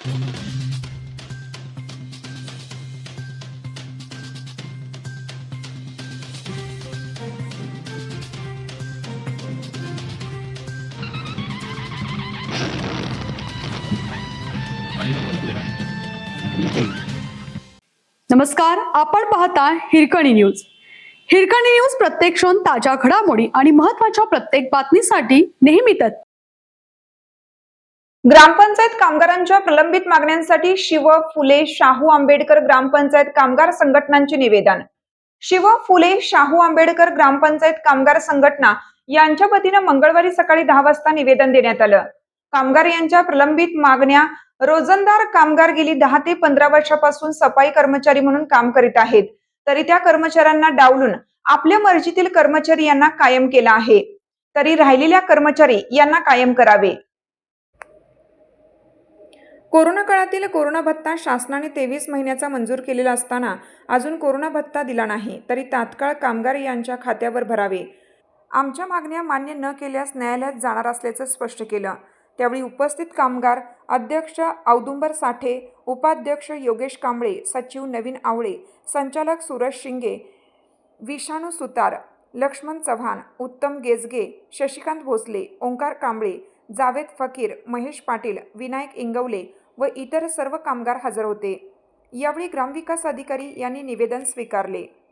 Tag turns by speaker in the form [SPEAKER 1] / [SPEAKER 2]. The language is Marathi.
[SPEAKER 1] नमस्कार, आपण पाहता हिरकणी न्यूज. हिरकणी न्यूज प्रत्येक क्षण ताज्या घडामोडी आणि महत्त्वाच्या प्रत्येक बातमीसाठी नेहमी तत्पर.
[SPEAKER 2] ग्रामपंचायत कामगारांच्या प्रलंबित मागण्यांसाठी शिव फुले शाहू आंबेडकर ग्रामपंचायत कामगार संघटनांचे निवेदन. शिव फुले शाहू आंबेडकर ग्रामपंचायत कामगार संघटना यांच्या वतीने मंगळवारी सकाळी 10 वाजता निवेदन देण्यात आलं. कामगार यांच्या प्रलंबित मागण्या. रोजंदार कामगार गेली 10 ते 15 वर्षापासून सफाई कर्मचारी म्हणून काम करीत आहेत, तरी त्या कर्मचाऱ्यांना डावलून आपल्या मर्जीतील कर्मचारी यांना कायम केला आहे, तरी राहिलेल्या कर्मचारी यांना कायम करावे. कोरोना काळातील कोरोना भत्ता शासनाने 23 महिन्याचा मंजूर केलेला असताना अजून कोरोना भत्ता दिला नाही, तरी तात्काळ कामगार यांच्या खात्यावर भरावे. आमच्या मागण्या मान्य न केल्यास न्यायालयात जाणार असल्याचं स्पष्ट केलं. त्यावेळी उपस्थित कामगार अध्यक्ष औदुंबर साठे, उपाध्यक्ष योगेश कांबळे, सचिव नवीन आवळे, संचालक सूरज शिंगे, विषाणू सुतार, लक्ष्मण चव्हाण, उत्तम गेजगे, शशिकांत भोसले, ओंकार कांबळे, जावेद फकीर, महेश पाटील, विनायक इंगवले व इतर सर्व कामगार हजर होते. यावेळी ग्रामविकास अधिकारी यांनी निवेदन स्वीकारले.